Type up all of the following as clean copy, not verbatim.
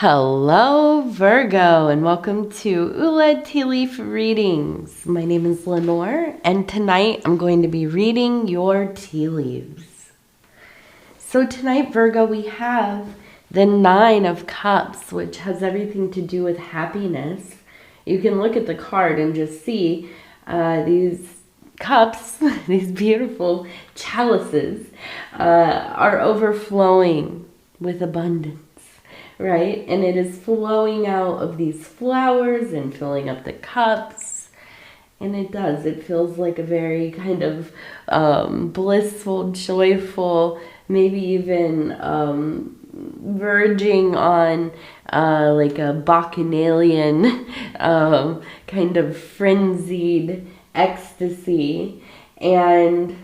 Hello Virgo, and welcome to Ula Tea Leaf Readings. My name is Lenor, and tonight I'm going to be reading your tea leaves. So tonight, Virgo, we have the Nine of Cups, which has everything to do with happiness. You can look at the card and just see these cups, these beautiful chalices, are overflowing with abundance. Right? And it is flowing out of these flowers and filling up the cups. And it does. It feels like a very kind of blissful, joyful, maybe even verging on like a bacchanalian kind of frenzied ecstasy. And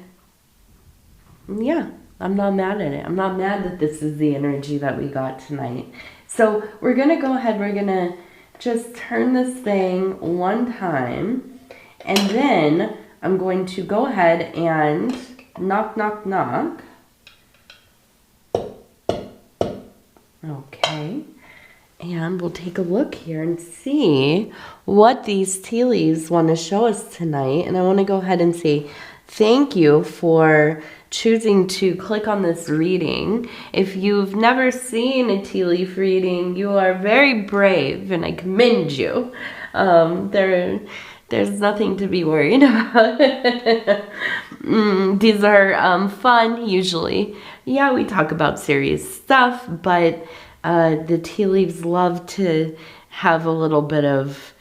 yeah. I'm not mad at it. I'm not mad that this is the energy that we got tonight. So we're going to go ahead. We're going to just turn this thing one time. And then I'm going to go ahead and knock, knock, knock. Okay. And we'll take a look here and see what these tea leaves want to show us tonight. And I want to go ahead and say thank you for choosing to click on this reading. If you've never seen a tea leaf reading, you are very brave and I commend you. There's nothing to be worried about. These are fun usually. Yeah, we talk about serious stuff, but the tea leaves love to have a little bit of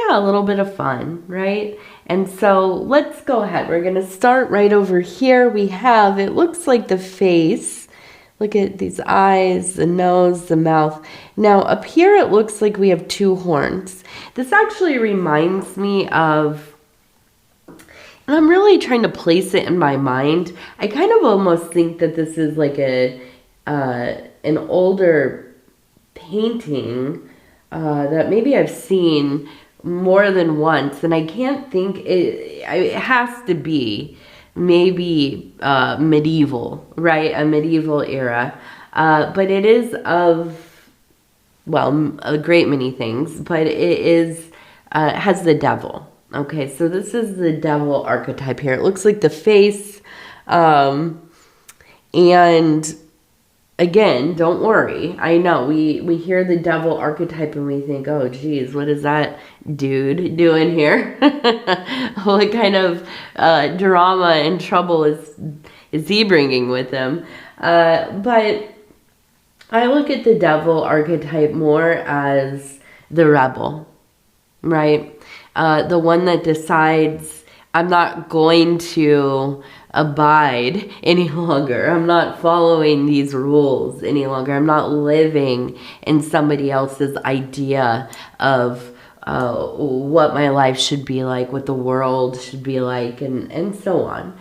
a little bit of fun, right? And so let's go ahead. We're going to start right over here. We have, it looks like the face. Look at these eyes, the nose, the mouth. Now up here it looks like we have two horns. This actually reminds me of, and I'm really trying to place it in my mind. I kind of almost think that this is like an older painting that maybe I've seen more than once, and I can't think, it has to be maybe medieval, right? A medieval era, but it is of, well, a great many things, but it is, has the devil. Okay, so this is the devil archetype here. It looks like the face, and again, don't worry. I know we hear the devil archetype and we think, oh geez, what is that dude doing here? What kind of drama and trouble is he bringing with him? But I look at the devil archetype more as the rebel, right? The one that decides, I'm not going to abide any longer. I'm not following these rules any longer. I'm not living in somebody else's idea of what my life should be like, what the world should be like, and so on.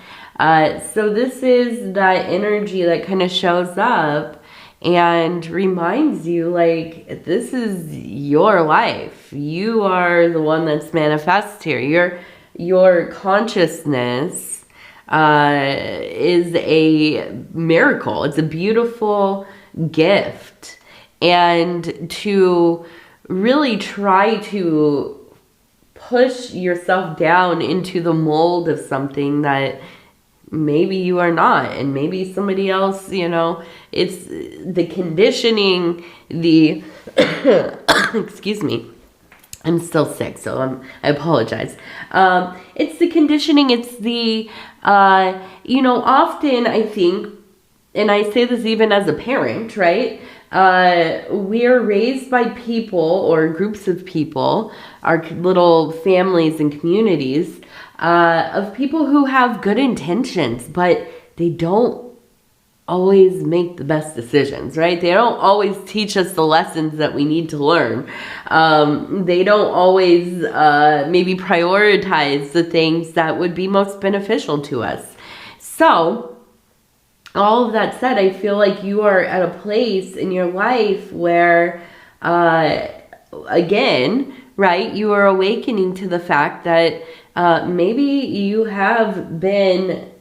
So this is that energy that kind of shows up and reminds you, like, this is your life. You are the one that's manifest here. Your consciousness is a miracle. It's a beautiful gift. And to really try to push yourself down into the mold of something that maybe you are not, and maybe somebody else, it's the conditioning, the excuse me, I'm still sick, so I apologize. It's the conditioning, it's the, often I think, and I say this even as a parent, right? We are raised by people or groups of people, our little families and communities, of people who have good intentions, but they don't always make the best decisions, right? They don't always teach us the lessons that we need to learn. They don't always maybe prioritize the things that would be most beneficial to us. So all of that said, I feel like you are at a place in your life where, again, right, you are awakening to the fact that maybe you have been,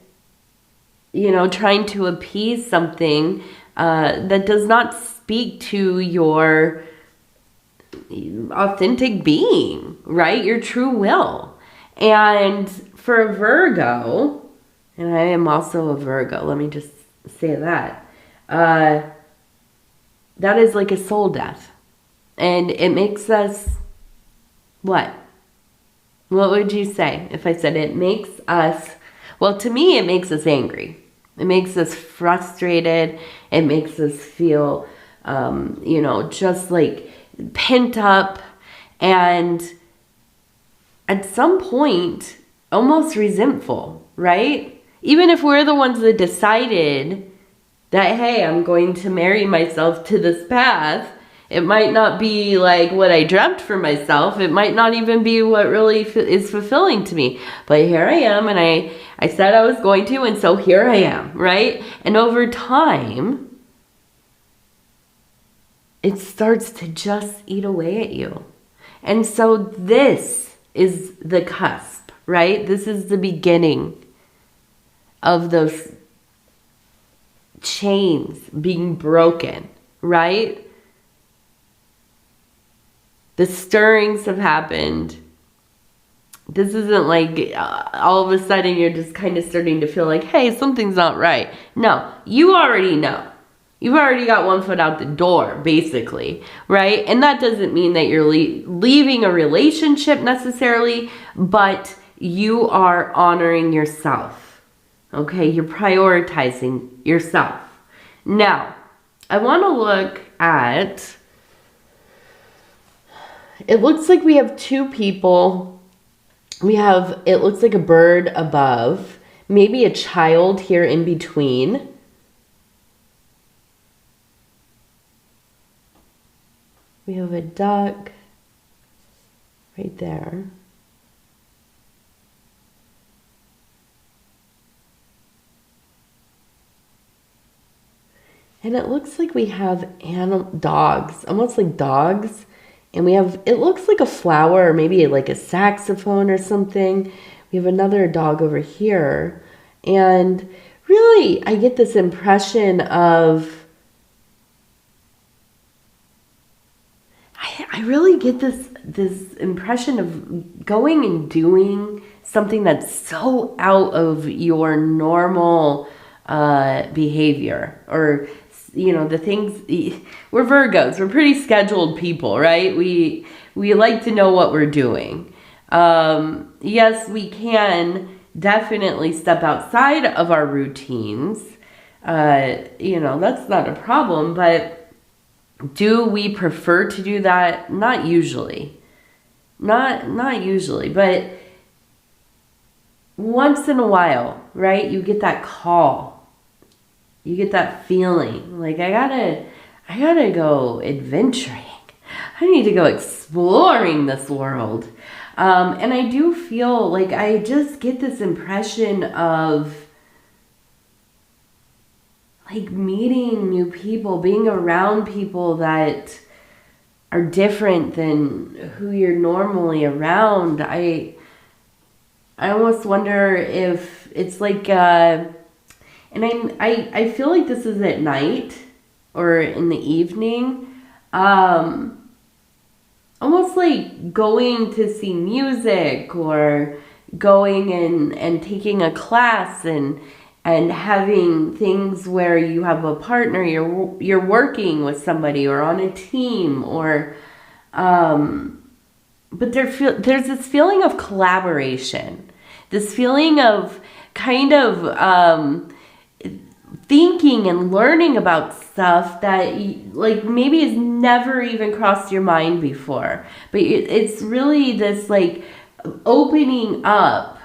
trying to appease something that does not speak to your authentic being, right? Your true will. And for a Virgo, and I am also a Virgo, let me just say that, that is like a soul death. And it makes us, what? What would you say if I said it makes us, well, to me, it makes us angry. It makes us frustrated. It makes us feel, just like pent up, and at some point almost resentful, right? Even if we're the ones that decided that, hey, I'm going to marry myself to this path, it might not be like what I dreamt for myself. It might not even be what really is fulfilling to me. But here I am, and I said I was going to, and so here I am, right? And over time, it starts to just eat away at you. And so this is the cusp, right? This is the beginning of those chains being broken, right? The stirrings have happened. This isn't like all of a sudden you're just kind of starting to feel like, hey, something's not right. No, you already know. You've already got one foot out the door, basically, right? And that doesn't mean that you're leaving a relationship necessarily, but you are honoring yourself, okay? You're prioritizing yourself. Now, I want to look at, it looks like we have two people. It looks like a bird above, maybe a child here in between. We have a duck right there. And it looks like we have dogs, almost like dogs. And we have, it looks like a flower or maybe like a saxophone or something. We have another dog over here. And really, I get this impression of, I really get this impression of going and doing something that's so out of your normal behavior, or the things. We're Virgos. We're pretty scheduled people, right? We like to know what we're doing. Yes, we can definitely step outside of our routines. That's not a problem, but do we prefer to do that? Not usually. Not usually, but once in a while, right? You get that call. You get that feeling like I gotta go adventuring. I need to go exploring this world. And I do feel like I just get this impression of like meeting new people, being around people that are different than who you're normally around. I almost wonder if it's like, and I feel like this is at night or in the evening, almost like going to see music or going and taking a class and having things where you have a partner, you're working with somebody or on a team, or but there's this feeling of collaboration, this feeling of kind of thinking and learning about stuff that like maybe has never even crossed your mind before, but it's really this like opening up,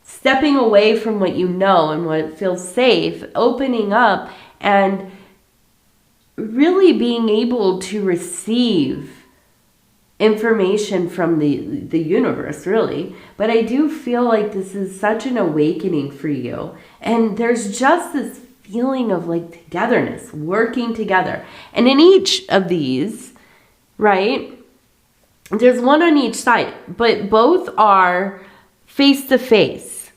stepping away from what you know and what feels safe, opening up and really being able to receive information from the universe, really. But I do feel like this is such an awakening for you. And there's just this feeling of like togetherness, working together. And in each of these, right, there's one on each side, but both are face to face.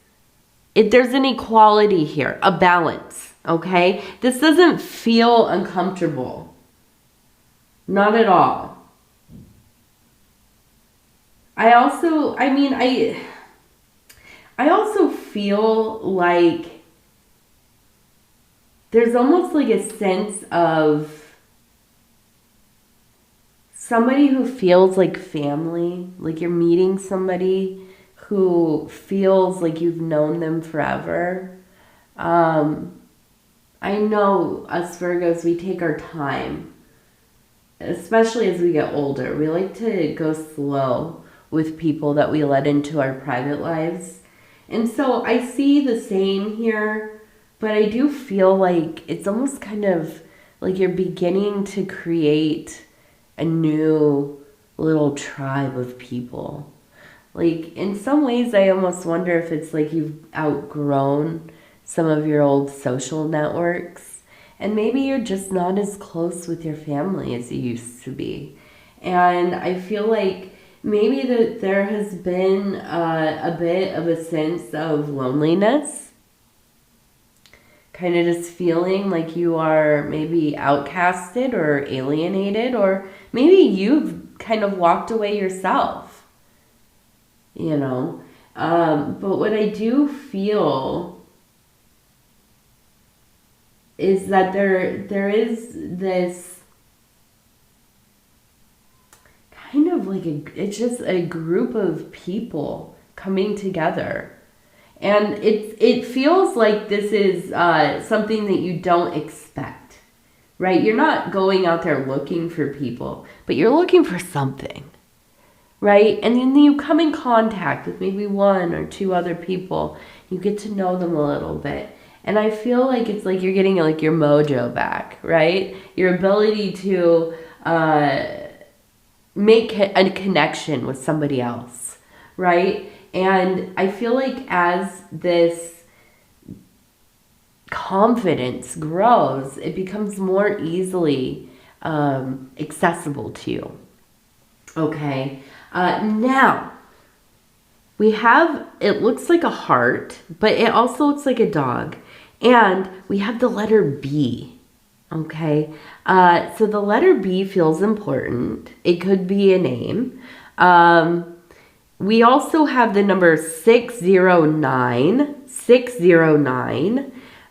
There's an equality here, a balance. Okay? This doesn't feel uncomfortable. Not at all. I also feel like there's almost like a sense of somebody who feels like family, like you're meeting somebody who feels like you've known them forever. I know us Virgos, we take our time, especially as we get older. We like to go slow with people that we let into our private lives. And so I see the same here, but I do feel like it's almost kind of like you're beginning to create a new little tribe of people. Like, in some ways, I almost wonder if it's like you've outgrown some of your old social networks, and maybe you're just not as close with your family as you used to be. And I feel like maybe that there has been a bit of a sense of loneliness, kind of just feeling like you are maybe outcasted or alienated, or maybe you've kind of walked away yourself, you know. But what I do feel is that there is this kind of like it's just a group of people coming together. And it feels like this is something that you don't expect, right? You're not going out there looking for people, but you're looking for something, right? And then you come in contact with maybe one or two other people. You get to know them a little bit. And I feel like it's like you're getting like your mojo back, right? Your ability to make a connection with somebody else, right? And I feel like as this confidence grows, it becomes more easily accessible to you. Okay. Now, we have, it looks like a heart, but it also looks like a dog. And we have the letter B. Okay. So the letter B feels important. It could be a name. We also have the number 609,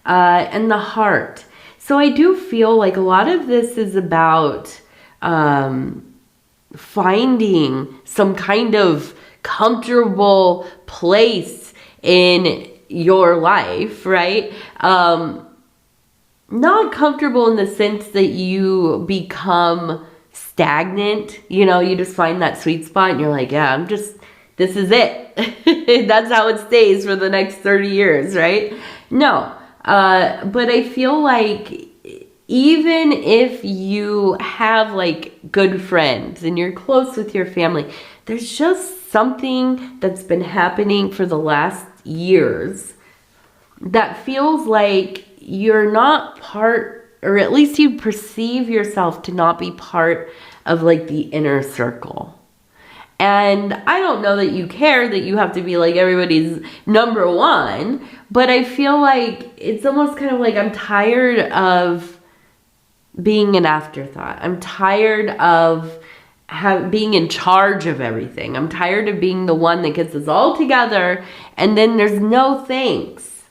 and the heart. So I do feel like a lot of this is about finding some kind of comfortable place in your life, right? Not comfortable in the sense that you become stagnant, you know, you just find that sweet spot and you're like, yeah, this is it. That's how it stays for the next 30 years, right? No. But I feel like even if you have like good friends and you're close with your family, there's just something that's been happening for the last years that feels like you're not part, or at least you perceive yourself to not be part of like the inner circle. And I don't know that you care that you have to be like everybody's number one, but I feel like it's almost kind of like I'm tired of being an afterthought. I'm tired of being in charge of everything. I'm tired of being the one that gets us all together and then there's no thanks,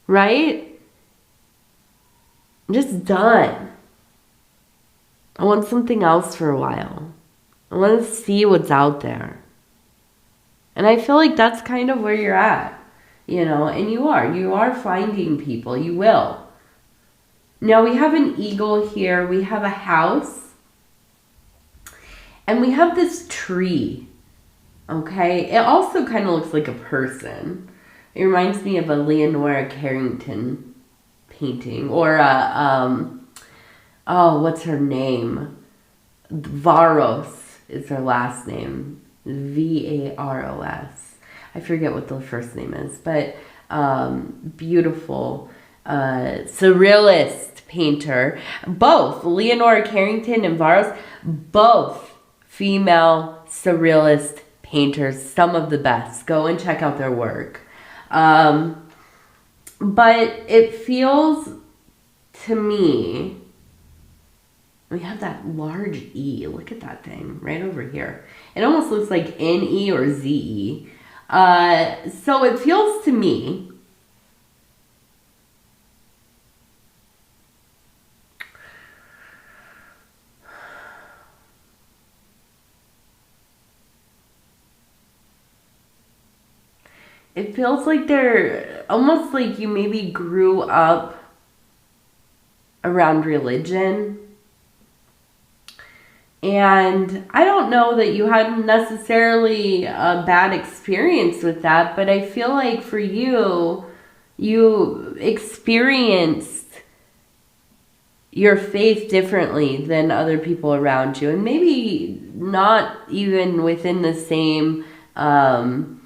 right? I'm just done. I want something else for a while. I want to see what's out there. And I feel like that's kind of where you're at, you know, and you are finding people. You will. Now we have an eagle here. We have a house. And we have this tree. Okay. It also kind of looks like a person. It reminds me of a Lenor Carrington painting. Or what's her name? Varos is her last name. Varos. I forget what the first name is, but beautiful surrealist painter. Both Lenor Carrington and Varos, both female surrealist painters, some of the best. Go and check out their work. But it feels to me, we have that large E. Look at that thing right over here. It almost looks like NE or ZE. So it feels to me like they're almost like you maybe grew up around religion. And I don't know that you had necessarily a bad experience with that, but I feel like for you, you experienced your faith differently than other people around you. And maybe not even within the same, the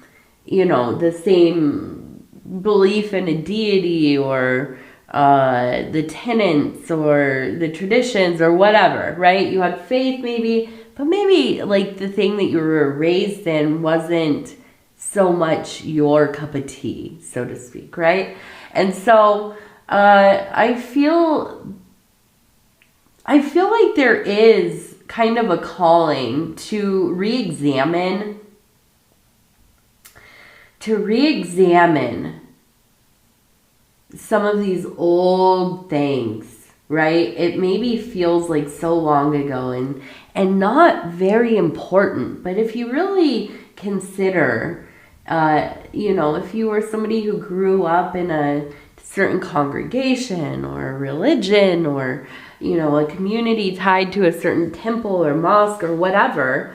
same belief in a deity or the tenets or the traditions or whatever, right? You had faith maybe, but maybe like the thing that you were raised in wasn't so much your cup of tea, so to speak, right? And so I feel like there is kind of a calling to re-examine some of these old things, right? It maybe feels like so long ago and not very important. But if you really consider, if you were somebody who grew up in a certain congregation or a religion or, a community tied to a certain temple or mosque or whatever,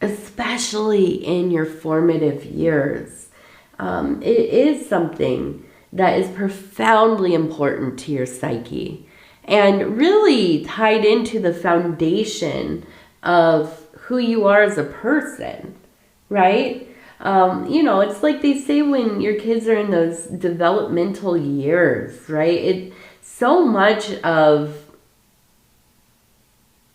especially in your formative years, it is something that is profoundly important to your psyche and really tied into the foundation of who you are as a person, right? It's like they say when your kids are in those developmental years, right? So much of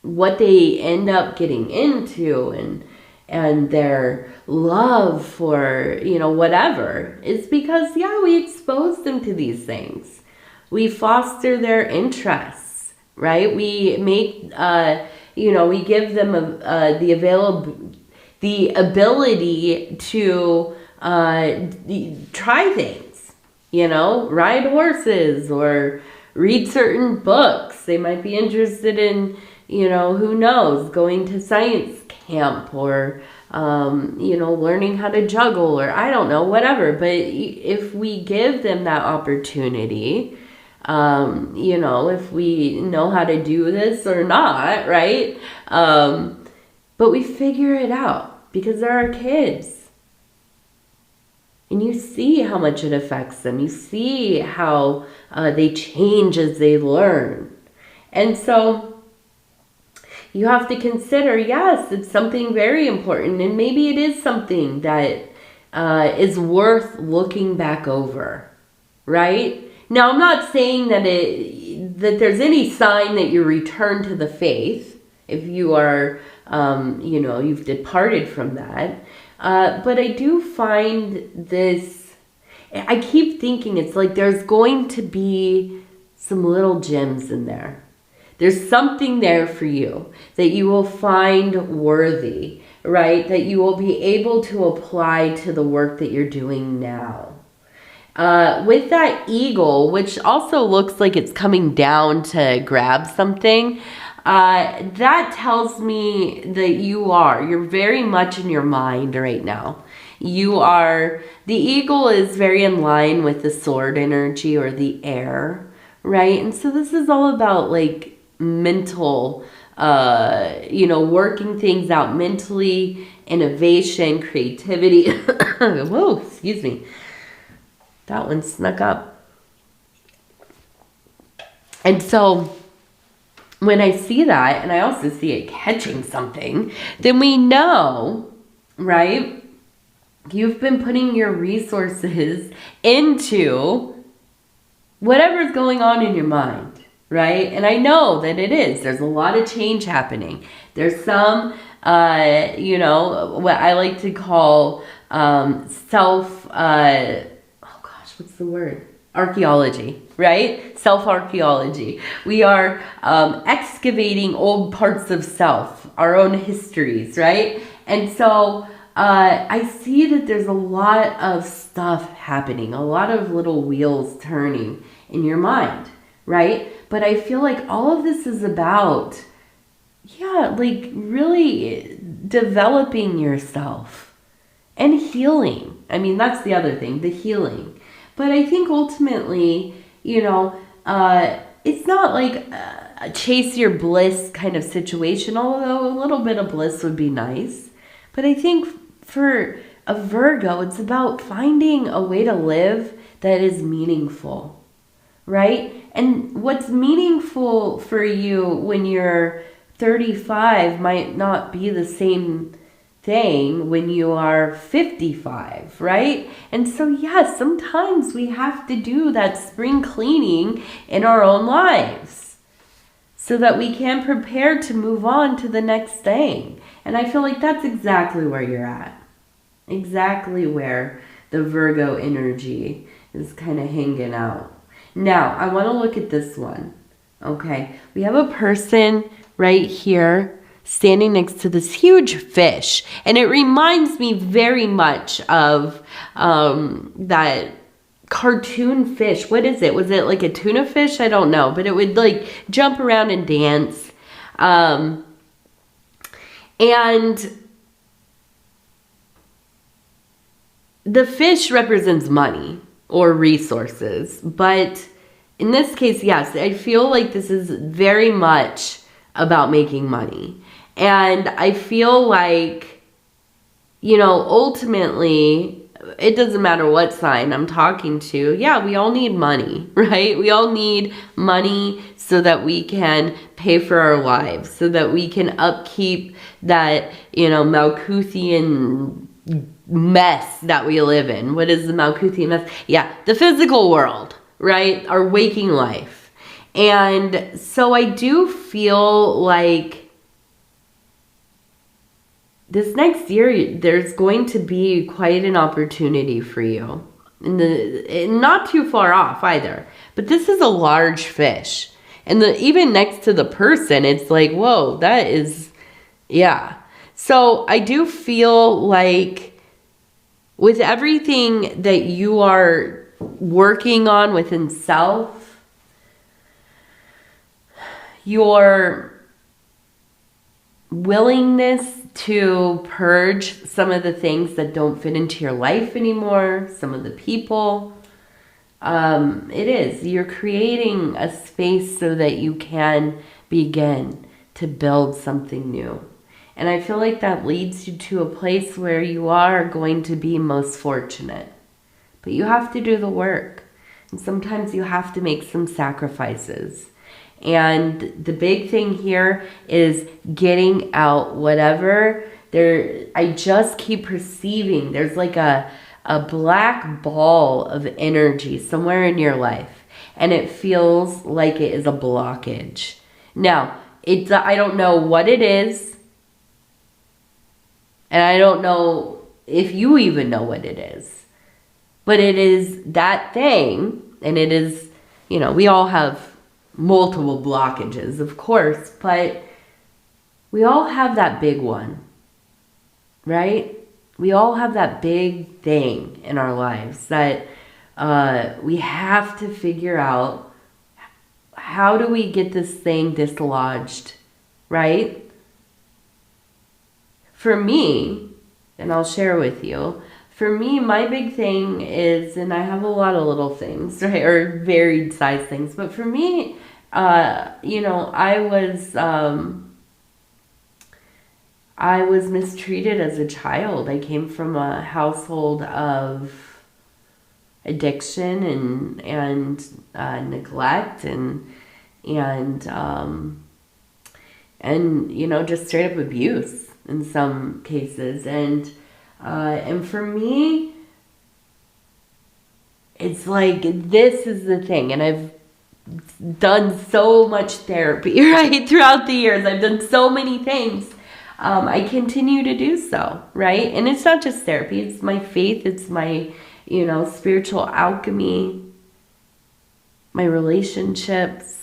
what they end up getting into and their love for, whatever, is because, we expose them to these things. We foster their interests, right? We make, we give them the ability to try things, ride horses or read certain books. They might be interested in, who knows, going to science camp or, learning how to juggle or I don't know, whatever. But if we give them that opportunity, if we know how to do this or not, right? But we figure it out because they're our kids. And you see how much it affects them. You see how they change as they learn. And so you have to consider, yes, it's something very important. And maybe it is something that is worth looking back over, right? Now, I'm not saying that there's any sign that you return to the faith if you are, you've departed from that. But I do find this, I keep thinking it's like there's going to be some little gems in there. There's something there for you that you will find worthy, right? That you will be able to apply to the work that you're doing now. With that eagle, which also looks like it's coming down to grab something, that tells me that you're very much in your mind right now. The eagle is very in line with the sword energy or the air, right? And so this is all about like mental, working things out mentally, innovation, creativity. Whoa, excuse me. That one snuck up. And so when I see that, and I also see it catching something, then we know, right? You've been putting your resources into whatever's going on in your mind. Right? And I know that it is. There's a lot of change happening. There's some, what I like to call what's the word? archaeology, right? Self-archaeology. We are excavating old parts of self, our own histories, right? And so I see that there's a lot of stuff happening, a lot of little wheels turning in your mind, right? But I feel like all of this is about, yeah, like really developing yourself and healing. I mean, that's the other thing, the healing. But I think ultimately, you know, it's not like a chase your bliss kind of situation, although a little bit of bliss would be nice. But I think for a Virgo, it's about finding a way to live that is meaningful, right? And what's meaningful for you when you're 35 might not be the same thing when you are 55, right? And so, yes, sometimes we have to do that spring cleaning in our own lives so that we can prepare to move on to the next thing. And I feel like that's exactly where you're at. Exactly where the Virgo energy is kind of hanging out. Now, I want to look at this one. Okay, we have a person right here standing next to this huge fish. And it reminds me very much of that cartoon fish. What is it? Was it like a tuna fish? I don't know. But it would like jump around and dance. And the fish represents money or resources. But in this case, yes, I feel like this is very much about making money. And I feel like, you know, ultimately, it doesn't matter what sign I'm talking to. Yeah, we all need money, right? We all need money so that we can pay for our lives, so that we can upkeep that, you know, Malkuthian mess that we live in. What is the Malkuthian mess? Yeah, the physical world, right? Our waking life. And so I do feel like this next year, there's going to be quite an opportunity for you. And not too far off either. But this is a large fish. And even next to the person, it's like, whoa, that is, yeah. So I do feel like with everything that you are working on within self, your willingness to purge some of the things that don't fit into your life anymore, some of the people. You're creating a space so that you can begin to build something new. And I feel like that leads you to a place where you are going to be most fortunate. But you have to do the work. And sometimes you have to make some sacrifices. And the big thing here is getting out whatever there. I just keep perceiving there's like a black ball of energy somewhere in your life, and it feels like it is a blockage. Now, I don't know what it is, and I don't know if you even know what it is, but it is that thing, and it is, you know, we all have multiple blockages, of course, but we all have that big one, right? We all have that big thing in our lives that we have to figure out, how do we get this thing dislodged, right? For me, and I'll share with you, for me, my big thing is, and I have a lot of little things, right, or varied size things, but for me, you know, I was mistreated as a child. I came from a household of addiction and neglect and you know, just straight up abuse in some cases. And for me, it's like, this is the thing. And I've done so much therapy, right? Throughout the years, I've done so many things. I continue to do so, right? And it's not just therapy. It's my faith. It's my, you know, spiritual alchemy. my relationships,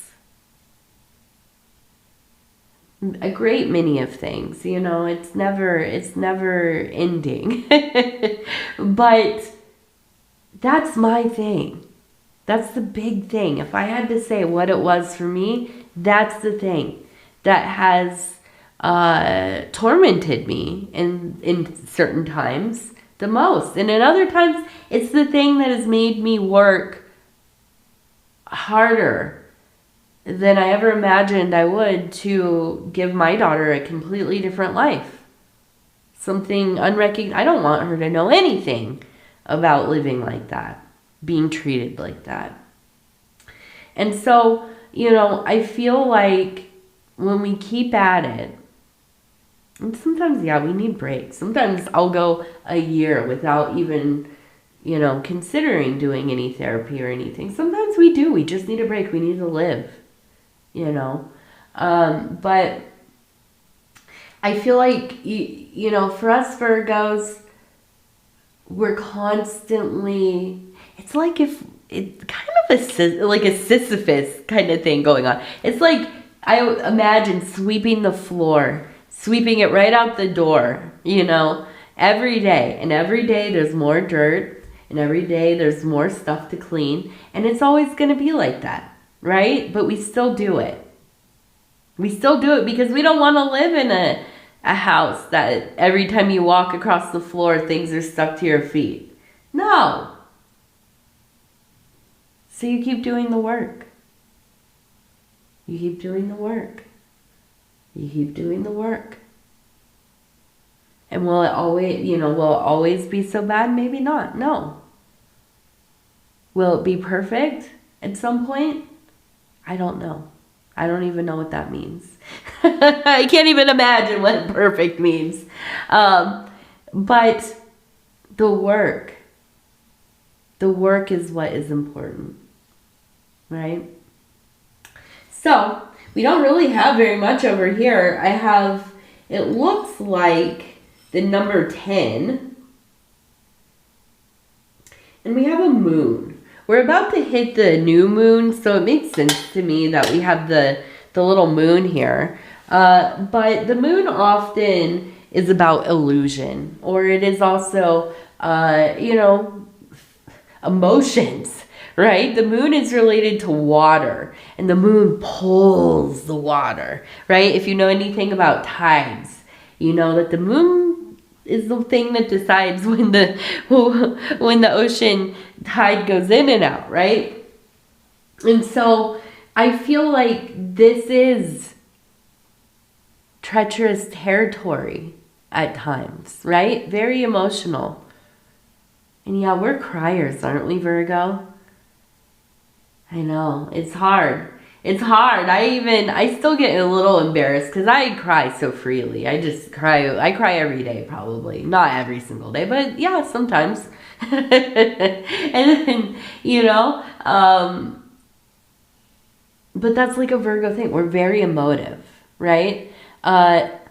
a great many of things, you know, it's never ending. But that's my thing. That's the big thing. If I had to say what it was for me, that's the thing that has tormented me in certain times the most. And in other times, it's the thing that has made me work harder than I ever imagined I would to give my daughter a completely different life. Something unrecognized. I don't want her to know anything about living like that, being treated like that. And so, you know, I feel like when we keep at it, and sometimes, yeah, we need breaks. Sometimes I'll go a year without even, you know, considering doing any therapy or anything. Sometimes we do. We just need a break. We need to live, you know. But I feel like, you know, for us Virgos, we're constantly, it's like if, it's kind of like a Sisyphus kind of thing going on. It's like, I imagine sweeping the floor, sweeping it right out the door, you know, every day. And every day there's more dirt, and every day there's more stuff to clean. And it's always going to be like that, right? But we still do it. We still do it because we don't want to live in a house that every time you walk across the floor, things are stuck to your feet. No. So you keep doing the work. You keep doing the work. You keep doing the work. And will it always, you know, will it always be so bad? Maybe not. No. Will it be perfect at some point? I don't know. I don't even know what that means. I can't even imagine what perfect means. But the work is what is important, right? So we don't really have very much over here. I have, it looks like the number 10. And we have a moon. We're about to hit the new moon, so it makes sense to me that we have the little moon here. But the moon often is about illusion, or it is also, you know, emotions, right? The moon is related to water, and the moon pulls the water, right? If you know anything about tides, you know that the moon is the thing that decides when the ocean tide goes in and out, right? And so I feel like this is treacherous territory at times, right? Very emotional. And yeah, we're criers, aren't we, Virgo? I know, it's hard. It's hard. I still get a little embarrassed because I cry so freely. I just cry. I cry every day, probably. Not every single day, but yeah, sometimes. And then, you know, but that's like a Virgo thing. We're very emotive, right? It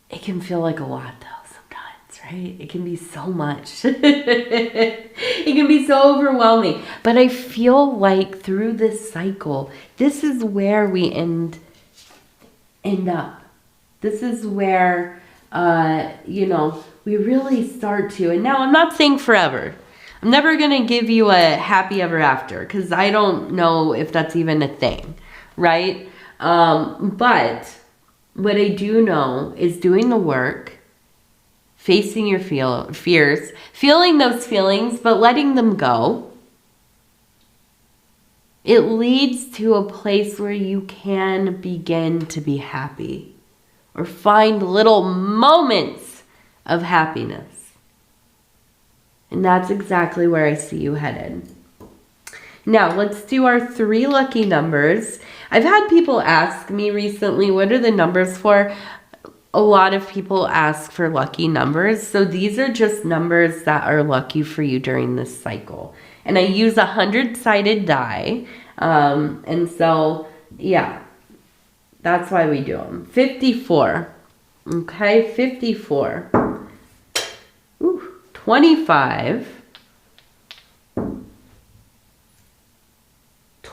can feel like a lot though sometimes, right? It can be so much. It can be so overwhelming. But I feel like through this cycle, this is where we end up. This is where, you know, we really start to, and now I'm not saying forever. I'm never going to give you a happy ever after because I don't know if that's even a thing, right? But what I do know is doing the work, facing your fears, feeling those feelings, but letting them go. It leads to a place where you can begin to be happy or find little moments of happiness. And that's exactly where I see you headed. Now, let's do our 3 lucky numbers. I've had people ask me recently, what are the numbers for? A lot of people ask for lucky numbers. So these are just numbers that are lucky for you during this cycle. And I use a 100-sided die. And so, yeah, that's why we do them. 54. Okay, 54. Ooh, 25.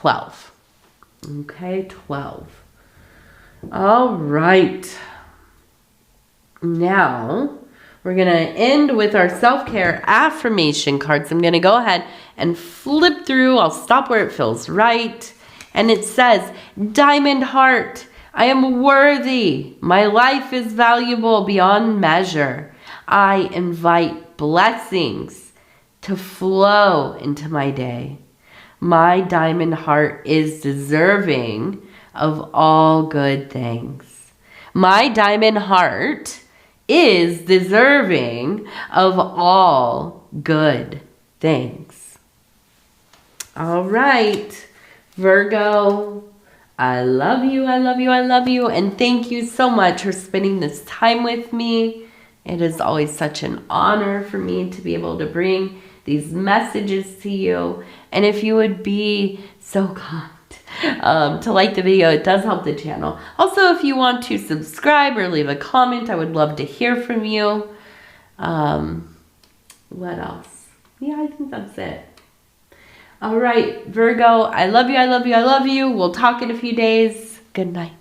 12. Okay, 12. All right. Now, we're going to end with our self-care affirmation cards. I'm going to go ahead and flip through. I'll stop where it feels right. And it says, Diamond Heart, I am worthy. My life is valuable beyond measure. I invite blessings to flow into my day. My diamond heart is deserving of all good things. My diamond heart is deserving of all good things. All right, Virgo, I love you, I love you, I love you, and thank you so much for spending this time with me. It is always such an honor for me to be able to bring these messages to you. And if you would be so kind to like the video, it does help the channel. Also, if you want to subscribe or leave a comment, I would love to hear from you. What else? Yeah, I think that's it. All right, Virgo, I love you, I love you, I love you. We'll talk in a few days. Good night.